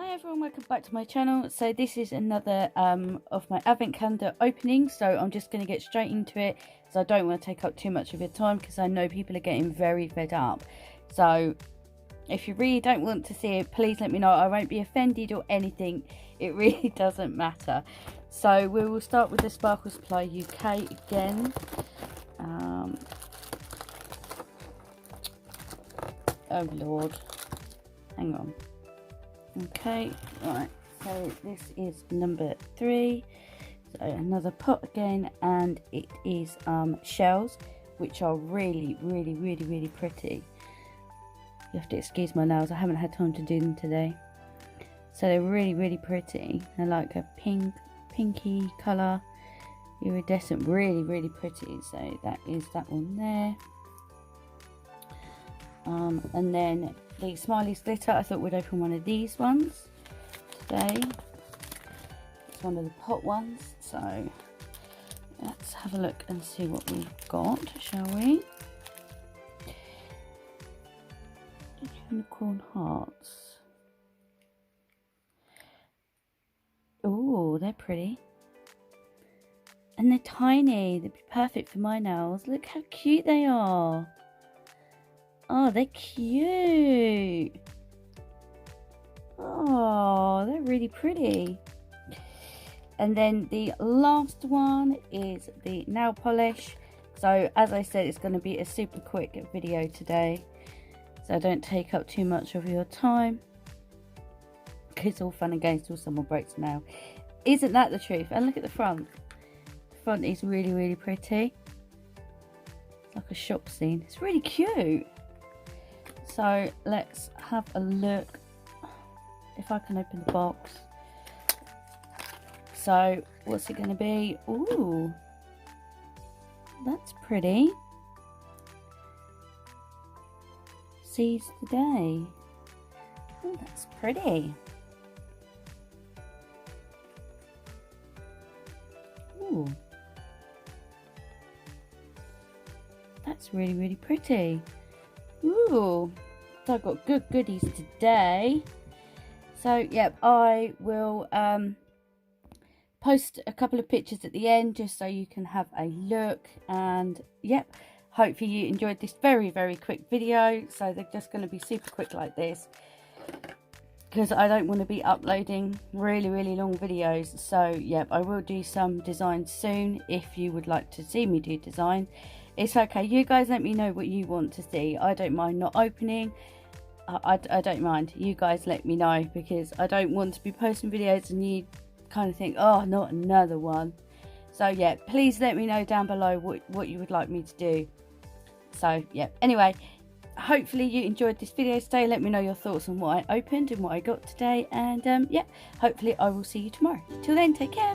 Hi everyone, welcome back to my channel. So this is another of my advent calendar opening, so I'm just going to get straight into it, so I don't want to take up too much of your time because I know people are getting very fed up. So if you really don't want to see it, please let me know. I won't be offended or anything, it really doesn't matter. So we will start with the Sparkle Supply UK again. Oh lord, hang on. Okay, right, so this is number 3, so another pot again, and it is shells, which are really pretty. You have to excuse my nails, I haven't had time to do them today. So they're really pretty. They're like a pinky colour, iridescent, really pretty. So that is that one there. And then the Smiley glitter, I thought we'd open one of these ones today. It's one of the pot ones, so let's have a look and see what we've got, shall we? Unicorn hearts. Oh, they're pretty. And they're tiny, they'd be perfect for my nails. Look how cute they are. Oh, they're cute. Oh, they're really pretty. And then the last one is the nail polish. So as I said, it's going to be a super quick video today, so don't take up too much of your time. It's all fun and games till someone breaks a nail. Isn't that the truth? And look at the front. The front is really pretty. It's like a shop scene. It's really cute. So let's have a look if I can open the box. So what's it going to be? Ooh, that's pretty. Seize the day. Oh, that's pretty. Ooh, that's really pretty. Ooh, so I've got good goodies today. So yep, I will post a couple of pictures at the end just so you can have a look. And yep, hopefully you enjoyed this very quick video. So they're just going to be super quick like this, because I don't want to be uploading really long videos. So yep, I will do some designs soon if you would like to see me do design. It's okay, you guys let me know what you want to see. I don't mind not opening. I don't mind, you guys let me know, because I don't want to be posting videos and you kind of think, oh, not another one. So yeah, please let me know down below what you would like me to do. So yeah, anyway, hopefully you enjoyed this video today. Let me know your thoughts on what I opened and what I got today, and yeah, hopefully I will see you tomorrow. Till then, take care.